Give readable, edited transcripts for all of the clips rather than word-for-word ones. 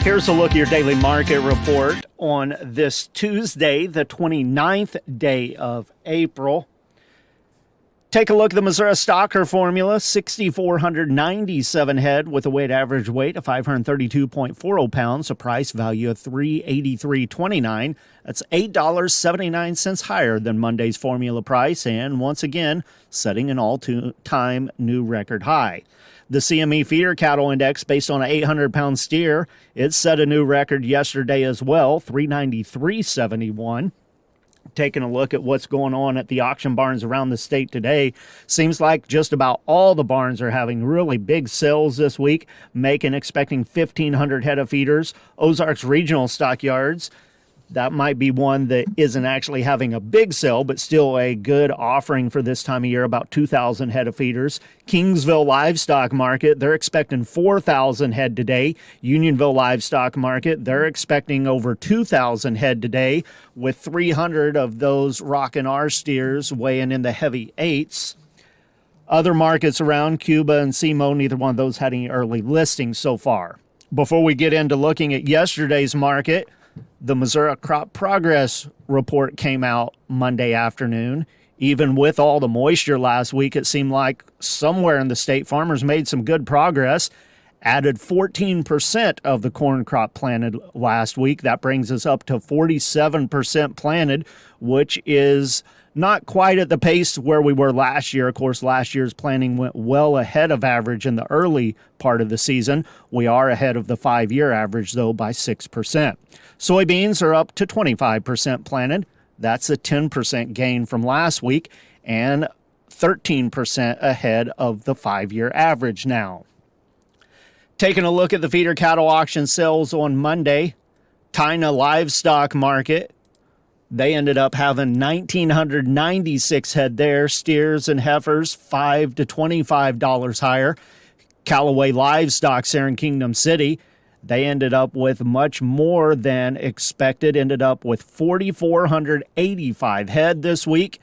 Here's a look at your daily market report on this Tuesday, the 29th day of April. Take a look at the Missouri Stocker formula, 6,497 head with a weighted average weight of 532.40 pounds, a price value of $383.29. That's $8.79 higher than Monday's formula price, and once again, setting an all-time new record high. The CME Feeder Cattle Index, based on an 800-pound steer, it set a new record yesterday as well, 393.71. Taking a look at what's going on at the auction barns around the state today, seems like just about all the barns are having really big sales this week, expecting 1,500 head of feeders. Ozarks Regional Stockyards, that might be one that isn't actually having a big sale, but still a good offering for this time of year, about 2,000 head of feeders. Kingsville Livestock Market, they're expecting 4,000 head today. Unionville Livestock Market, they're expecting over 2,000 head today, with 300 of those rockin' R steers weighing in the heavy eights. Other markets around Cuba and SEMO, neither one of those had any early listings so far. Before we get into looking at yesterday's market, the Missouri Crop Progress Report came out Monday afternoon. Even with all the moisture last week, it seemed like somewhere in the state farmers made some good progress. Added 14% of the corn crop planted last week. That brings us up to 47% planted, which is not quite at the pace where we were last year. Of course, last year's planting went well ahead of average in the early part of the season. We are ahead of the 5-year average, though, by 6%. Soybeans are up to 25% planted. That's a 10% gain from last week and 13% ahead of the 5-year average now. Taking a look at the feeder cattle auction sales on Monday, Tyna Livestock Market, they ended up having 1,996 head there, steers and heifers $5 to $25 higher. Callaway Livestock there in Kingdom City, they ended up with much more than expected, ended up with 4,485 head this week.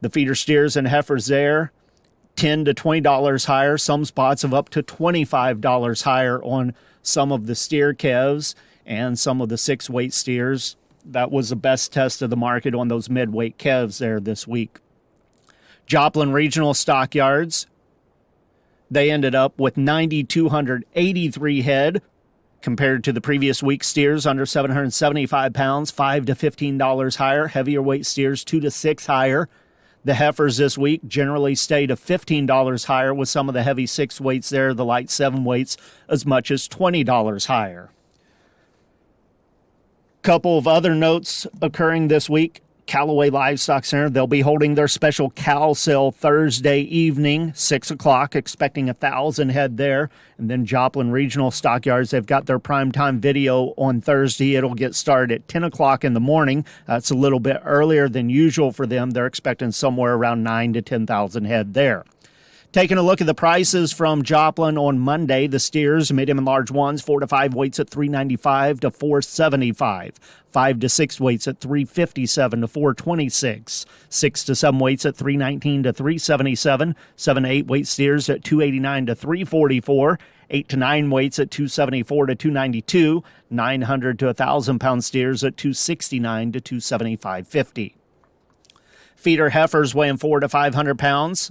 The feeder steers and heifers there, $10 to $20 higher. Some spots of up to $25 higher on some of the steer calves and some of the 6-weight steers. That was the best test of the market on those mid-weight calves there this week. Joplin Regional Stockyards, they ended up with 9,283 head compared to the previous week's steers under 775 pounds, $5 to $15 higher. Heavier weight steers, $2 to $6 higher. The heifers this week generally stayed at $15 higher, with some of the heavy 6 weights there, the light 7 weights, as much as $20 higher. Couple of other notes occurring this week. Callaway Livestock Center, they'll be holding their special cow sale Thursday evening, 6 o'clock, expecting 1,000 head there. And then Joplin Regional Stockyards, they've got their primetime video on Thursday. It'll get started at 10 o'clock in the morning. That's a little bit earlier than usual for them. They're expecting somewhere around 9,000 to 10,000 head there. Taking a look at the prices from Joplin on Monday, the steers, medium and large ones, 4 to 5 weights at $395 to $475. 5 to 6 weights at $357 to $426. 6 to 7 weights at $319 to $377. 7 to 8 weight steers at $289 to $344. 8 to 9 weights at $274 to $292. 900 to 1,000 pound steers at $269 to $275.50. Feeder heifers weighing 4 to 500 pounds.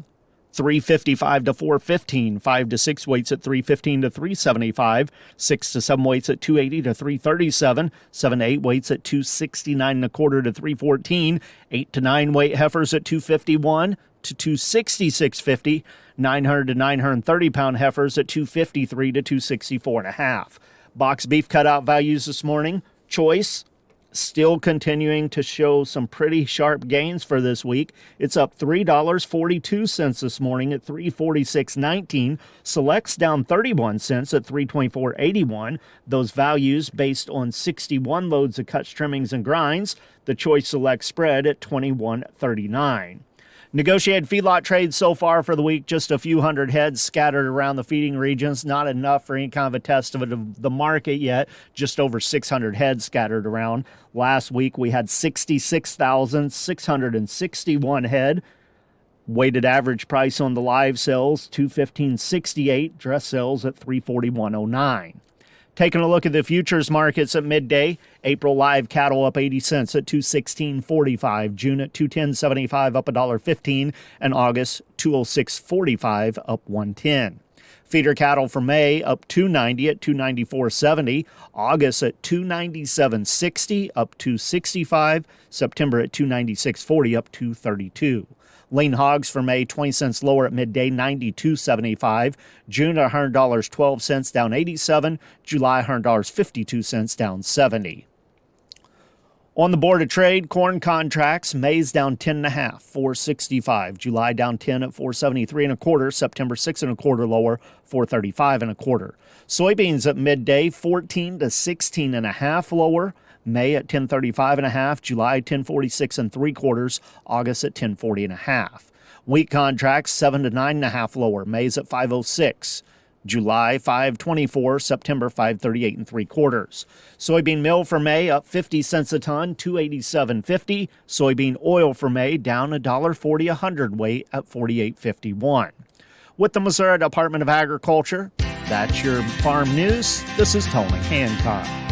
$355 to $415, 5 to 6 weights at $315 to $375, 6 to 7 weights at $280 to $337, 7 to 8 weights at $269.25 to $314, 8 to 9 weight heifers at $251 to $266.50, 900 to 930 pound heifers at $253 to $264.5. Box beef cutout values this morning. Choice, still continuing to show some pretty sharp gains for this week. It's up $3.42 this morning at $346.19. Select's down 31 cents at $324.81. Those values based on 61 loads of cuts, trimmings, and grinds. The Choice Select spread at $21.39. Negotiated feedlot trades so far for the week, just a few hundred heads scattered around the feeding regions. Not enough for any kind of a test of the market yet. Just over 600 heads scattered around. Last week we had 66,661 head. Weighted average price on the live sales, $215.68. Dress sales at $341.09. Taking a look at the futures markets at midday, April live cattle up 80 cents at 216.45, June at 210.75 up $1.15, and August 206.45 up 110. Feeder cattle for May up 290 at 294.70, August at 297.60 up 265, September at 296.40 up 232. Lean hogs for May 20 cents lower at midday, 92.75. June at $100.12 down 87. July $100.52 down 70. On the board of trade, corn contracts, May's down 10.5, 465. July down 10 at 473 and a quarter. September 6 and a quarter lower, 435 and a quarter. Soybeans at midday, 14 to 16 and a half lower. May at 10.35 and a half, July 10.46 and three quarters, August at 10.40 and a half. Wheat contracts 7 to 9 and a half lower. May's at 5.06. July 5.24, September 5.38 and three quarters. Soybean meal for May up 50 cents a ton, 287.50. Soybean oil for May down $1.40 a hundredweight at 48.51. With the Missouri Department of Agriculture, that's your farm news. This is Tony Hancock.